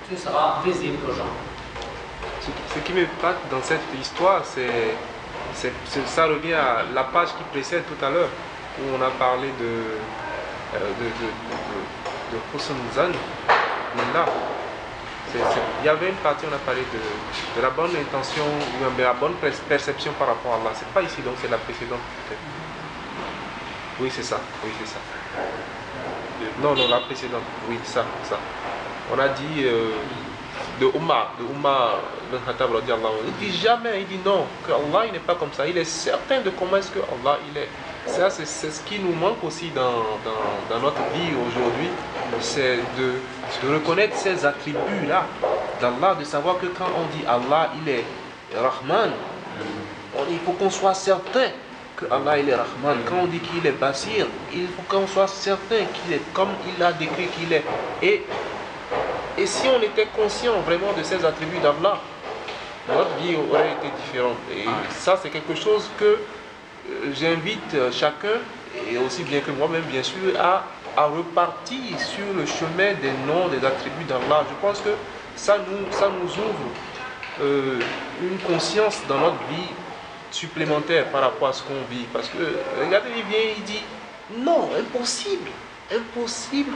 tu seras visible aux gens. Ce qui m'épate dans cette histoire, ça revient à la page qui précède tout à l'heure, où on a parlé de Husn Zan Billah. Il y avait une partie, on a parlé de la bonne intention, ou de la bonne perception par rapport à Allah. C'est pas ici, donc c'est la précédente peut-être. Oui, c'est ça. Oui, c'est ça. Non, la précédente. Oui, ça. On a dit de Umar bin Khattab radiallahu anhu. Il dit jamais, il dit non, que Allah il n'est pas comme ça. Il est certain de comment est-ce que Allah il est. Ça, c'est ce qui nous manque aussi dans notre vie aujourd'hui, c'est de reconnaître ces attributs-là d'Allah, de savoir que quand on dit Allah il est Rahman, il faut qu'on soit certain que Allah il est Rahman. Quand on dit qu'il est Basir, il faut qu'on soit certain qu'il est comme il a décrit qu'il est. Et si on était conscient vraiment de ces attributs d'Allah, notre vie aurait été différente. Et ça, c'est quelque chose que j'invite chacun, et aussi bien que moi-même, bien sûr, à repartir sur le chemin des noms, des attributs d'Allah. Je pense que ça nous ouvre une conscience dans notre vie supplémentaire par rapport à ce qu'on vit. Parce que, regardez, il vient, il dit, non, impossible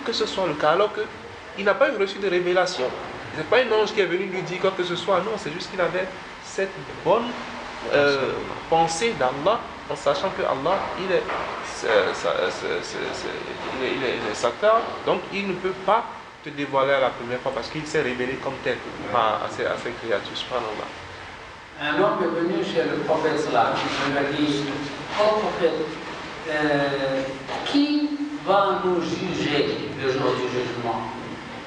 que ce soit le cas, alors que il n'a pas reçu de révélation. Ce n'est pas un ange qui est venu lui dire quoi que ce soit. Non, c'est juste qu'il avait cette bonne pensée d'Allah, en sachant que Allah, il est Satar, donc il ne peut pas te dévoiler à la première fois parce qu'il s'est révélé comme tel à ses créatures. Subhanallah. Un homme est venu chez le prophète sallallahu alayhi wa sallam. Il a dit, oh prophète, qui va nous juger le jour du jugement?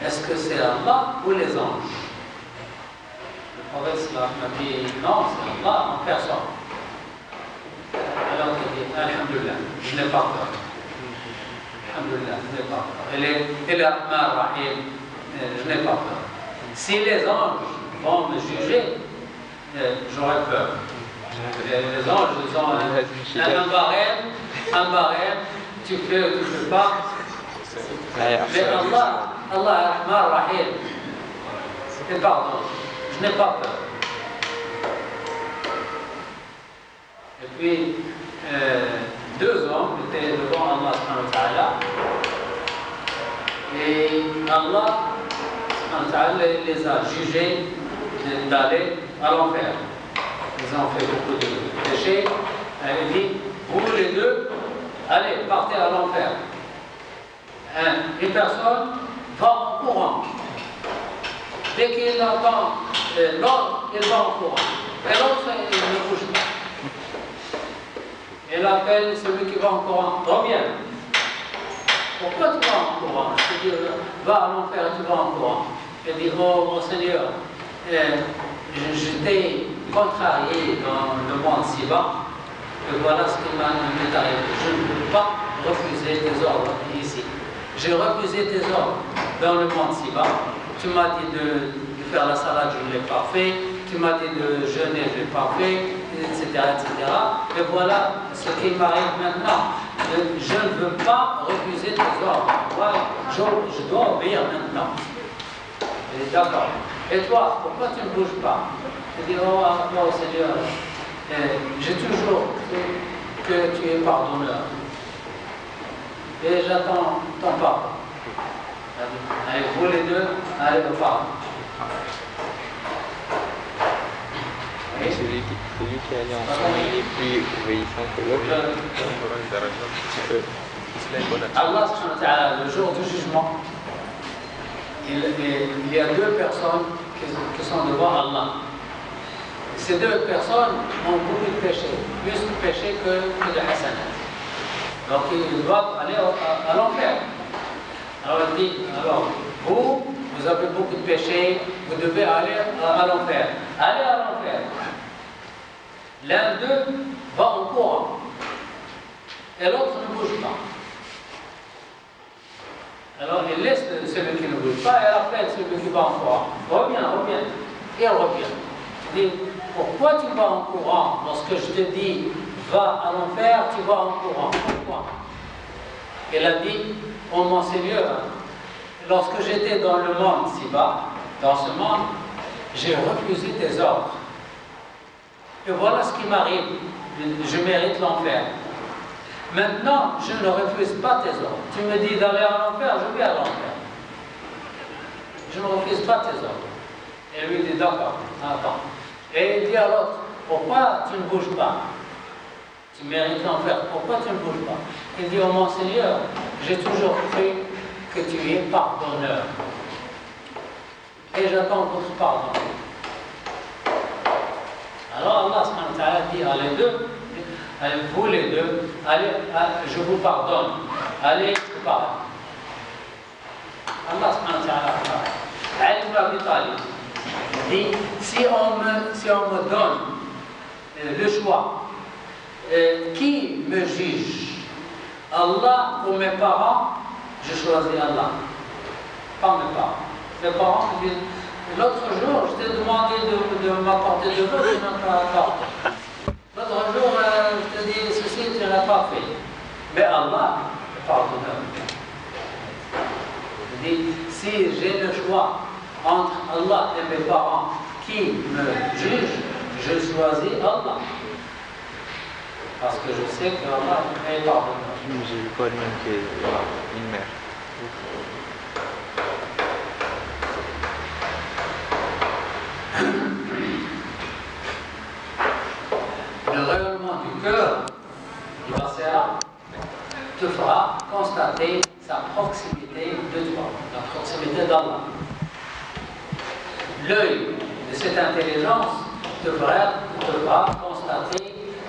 Est-ce que c'est Allah ou les anges? Le prophète sallallahu alayhi wa sallam a dit, non, c'est Allah en personne. Alors il dit, alhamdulillah, je n'ai pas peur. Alhamdulillah, je n'ai pas peur. Il est Rahman Rahim, je n'ai pas peur. Si les anges vont me juger, j'aurais peur. Les anges, ils ont un barème, tu fais ou tu ne fais pas. Mais Allah est Rahman Rahim. Et pardon, je n'ai pas peur. Et puis, deux hommes étaient devant Allah subhanahu wa ta'ala. Et Allah subhanahu wa ta'ala les a jugés d'aller à l'enfer. Ils ont fait beaucoup de péchés. Elle dit, vous les deux, allez, partez à l'enfer. Une personne va en courant. Dès qu'il entend l'autre, il va en courant. Et l'autre, il ne bouge pas. Il appelle celui qui va en courant, reviens. Pourquoi tu vas en courant? Je te dis, va à l'enfer, tu vas en courant. Il dit, oh mon Seigneur, j'étais contrarié dans le monde si bas, et voilà ce qui m'est arrivé. Je ne peux pas refuser tes ordres ici. J'ai refusé tes ordres dans le monde si bas. Tu m'as dit de faire la salade, je ne l'ai pas fait. Tu m'as dit de jeûner, je ne l'ai pas fait, etc., etc. Et voilà ce qui m'arrive maintenant. Je ne veux pas refuser tes ordres. Je dois obéir maintenant. Il dit, d'accord. Et toi, pourquoi tu ne bouges pas? Il dit, oh Seigneur, j'ai toujours cru que tu es pardonneur. Et j'attends ton pardon. Allez, vous les deux, allez au pardon. Et celui qui allait ensemble, il est plus obéissant que l'autre. Allah subhanahu wa ta'ala, le jour du jugement, il y a deux personnes qui sont devant Allah. Ces deux personnes ont beaucoup de péchés, plus de péchés que de hasanat. Donc ils doivent aller à l'enfer. Alors il dit, vous avez beaucoup de péchés, vous devez aller à l'enfer. Allez à l'enfer. L'un d'eux va en courant et l'autre ne bouge pas. Alors il laisse celui qui ne bouge pas et appelle celui qui va en courant. Reviens. Et il revient. Il dit, pourquoi tu vas en courant? Lorsque je te dis, va à l'enfer, tu vas en courant. Pourquoi? Il a dit, oh mon Seigneur, lorsque j'étais dans le monde si bas, dans ce monde, j'ai refusé tes ordres. Et voilà ce qui m'arrive. Je mérite l'enfer. Maintenant, je ne refuse pas tes ordres. Tu me dis d'aller à l'enfer, je vais à l'enfer. Je ne refuse pas tes ordres. Et lui dit, d'accord, attends. Et il dit à l'autre, pourquoi tu ne bouges pas? Tu mérites l'enfer, pourquoi tu ne bouges pas? Il dit, oh mon Seigneur, j'ai toujours cru que tu es pardonneur. Et j'attends votre pardon. Alors Allah subhanahu wa ta'ala dit à les deux, vous les deux, allez, je vous pardonne, allez au paradis. Allah subhanahu wa ta'ala, Ali ibn Abi Talib dit, si on me donne le choix, qui me juge, Allah ou mes parents, je choisis Allah, pas mes parents. Mes parents me disent, l'autre jour, je t'ai demandé de m'apporter de l'eau, tu n'as pas apporté. L'autre jour, je t'ai dit ceci, tu n'as pas fait. Mais Allah, pardonneur. Je dis, si j'ai le choix entre Allah et mes parents qui me jugent, je choisis Allah. Parce que je sais que Allah est pardonneur. J'ai vu pas de même qu'une mère. Le rayonnement du cœur, du Basira, te fera constater sa proximité de toi, la proximité d'Allah. L'œil de cette intelligence te fera constater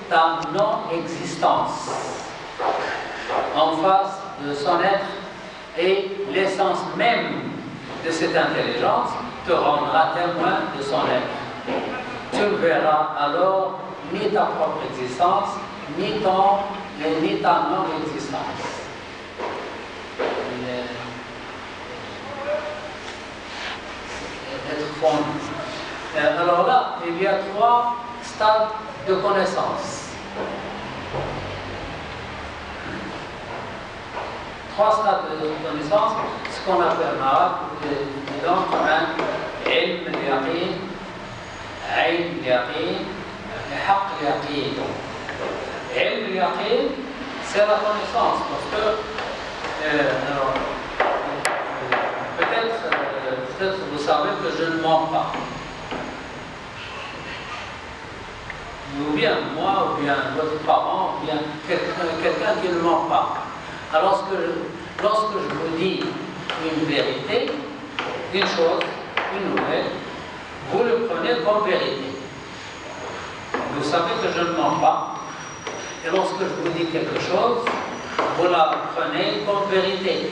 ta non-existence en face de son être, et l'essence même de cette intelligence te rendra témoin de son être. Tu ne verras alors ni ta propre existence, ni ta non-existence. Être fondu. Alors là, il y a 3 stades de connaissance. 3 stades de connaissance, ce qu'on appelle en arabe, donc un ilm al-yaqin, ayn al-yaqin, haqq al-yaqin. Ilm al-yaqin, c'est la connaissance, parce que peut-être vous savez que je ne mens pas. Ou bien moi, ou bien votre parent, ou bien quelqu'un qui ne ment pas. Alors lorsque je vous dis une vérité, une chose, une nouvelle, vous le prenez comme vérité. Vous savez que je ne mens pas. Et lorsque je vous dis quelque chose, vous la prenez comme vérité.